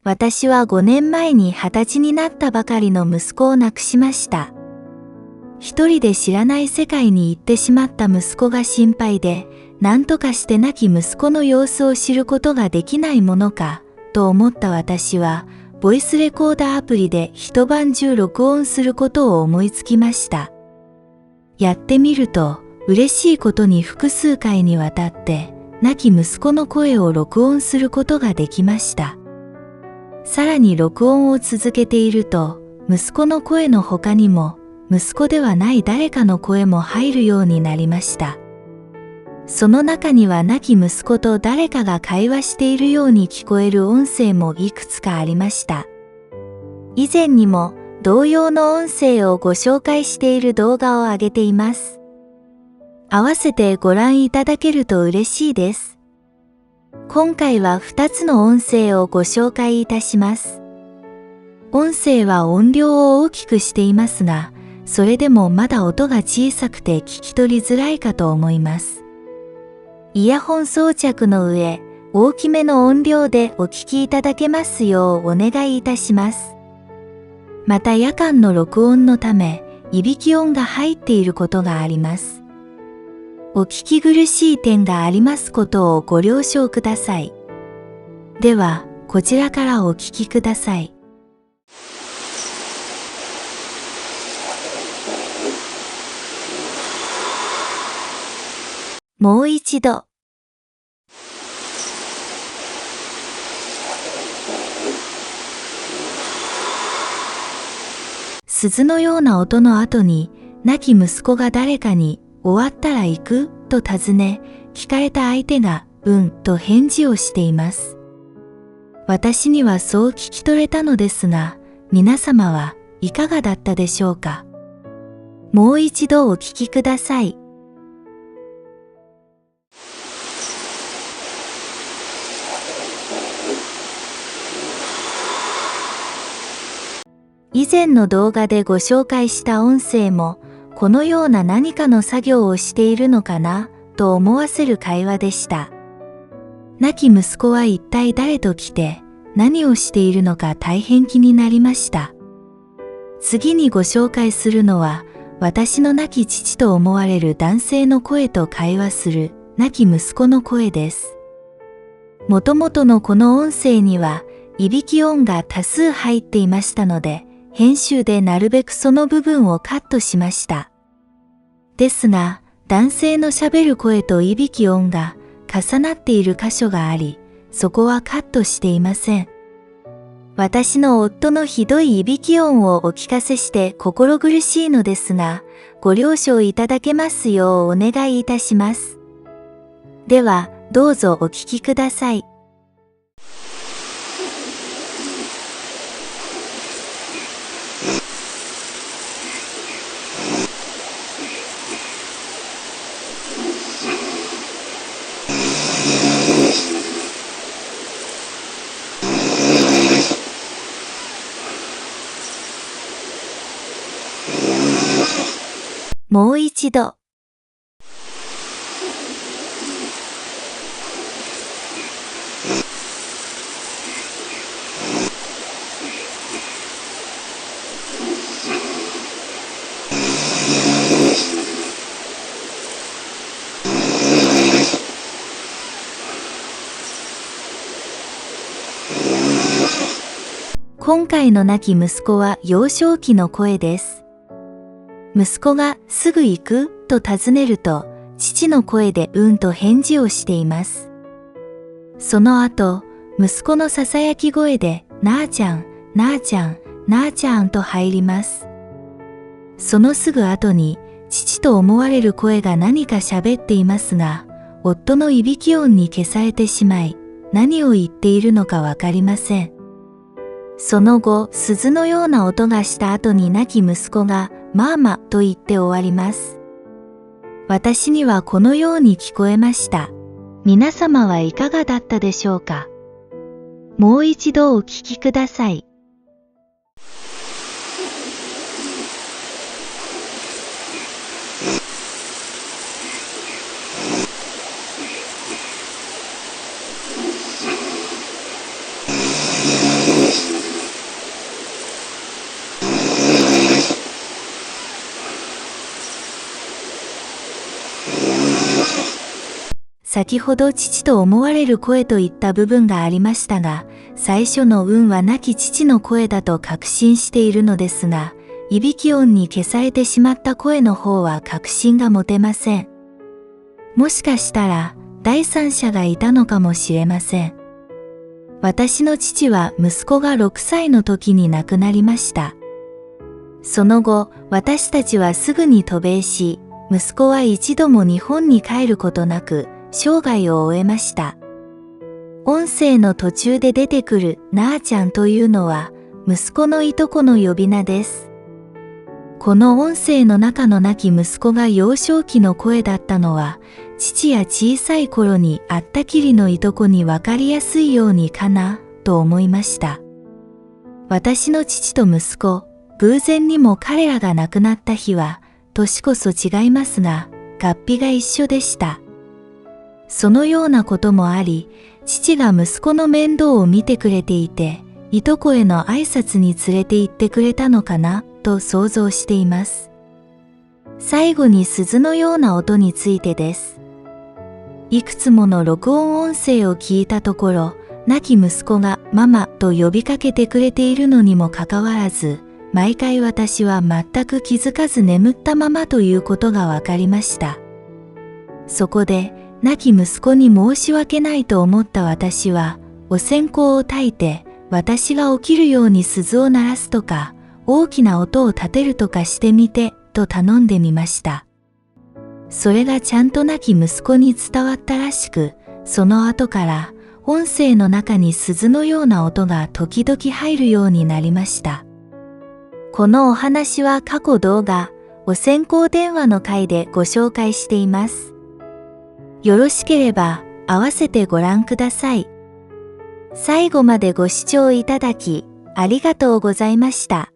私は5年前に20歳になったばかりの息子を亡くしました。一人で知らない世界に行ってしまった息子が心配で、何とかして亡き息子の様子を知ることができないものか、と思った私は、ボイスレコーダーアプリで一晩中録音することを思いつきました。やってみると、嬉しいことに複数回にわたって、亡き息子の声を録音することができました。さらに録音を続けていると、息子の声の他にも、息子ではない誰かの声も入るようになりました。その中には亡き息子と誰かが会話しているように聞こえる音声もいくつかありました。以前にも同様の音声をご紹介している動画を上げています。合わせてご覧いただけると嬉しいです。今回は2つの音声をご紹介いたします。音声は音量を大きくしていますが、それでもまだ音が小さくて聞き取りづらいかと思います。イヤホン装着の上、大きめの音量でお聞きいただけますようお願いいたします。また夜間の録音のため、いびき音が入っていることがあります。お聞き苦しい点がありますことをご了承ください。では、こちらからお聞きください。もう一度。鈴のような音の後に、亡き息子が誰かに、終わったら行くと尋ね、聞かれた相手が、うんと返事をしています。私にはそう聞き取れたのですが、皆様はいかがだったでしょうか。もう一度お聞きください。以前の動画でご紹介した音声も、このような何かの作業をしているのかな、と思わせる会話でした。亡き息子は一体誰と来て、何をしているのか大変気になりました。次にご紹介するのは、私の亡き父と思われる男性の声と会話する、亡き息子の声です。もともとのこの音声には、いびき音が多数入っていましたので、編集でなるべくその部分をカットしました。ですが、男性の喋る声といびき音が重なっている箇所があり、そこはカットしていません。私の夫のひどいいびき音をお聞かせして心苦しいのですが、ご了承いただけますようお願いいたします。では、どうぞお聞きください。もう一度。今回の亡き息子は幼少期の声です。息子がすぐ行くと尋ねると、父の声でうんと返事をしています。その後、息子の囁き声で、なあちゃん、なあちゃん、なあちゃんと入ります。そのすぐ後に、父と思われる声が何か喋っていますが、夫のいびき音に消されてしまい、何を言っているのかわかりません。その後、鈴のような音がした後に亡き息子が、マーマと言って終わります。私にはこのように聞こえました。皆様はいかがだったでしょうか。もう一度お聞きください。先ほど父と思われる声といった部分がありましたが、最初のは亡き父の声だと確信しているのですが、いびき音に消されてしまった声の方は確信が持てません。もしかしたら第三者がいたのかもしれません。私の父は息子が6歳の時に亡くなりました。その後、私たちはすぐに渡米し、息子は一度も日本に帰ることなく、生涯を終えました。音声の途中で出てくるなあちゃんというのは、息子のいとこの呼び名です。この音声の中の亡き息子が幼少期の声だったのは、父や小さい頃に会ったきりのいとこにわかりやすいようにかな、と思いました。私の父と息子、偶然にも彼らが亡くなった日は、年こそ違いますが、合併が一緒でした。そのようなこともあり、父が息子の面倒を見てくれていて、いとこへの挨拶に連れて行ってくれたのかな、と想像しています。最後に鈴のような音についてです。いくつもの録音音声を聞いたところ、亡き息子がママと呼びかけてくれているのにもかかわらず、毎回私は全く気づかず眠ったままということがわかりました。そこで、亡き息子に申し訳ないと思った私は、お線香を焚いて、私が起きるように鈴を鳴らすとか、大きな音を立てるとかしてみて、と頼んでみました。それがちゃんと亡き息子に伝わったらしく、その後から、音声の中に鈴のような音が時々入るようになりました。このお話は過去動画、お線香電話の回でご紹介しています。よろしければ合わせてご覧ください。最後までご視聴いただきありがとうございました。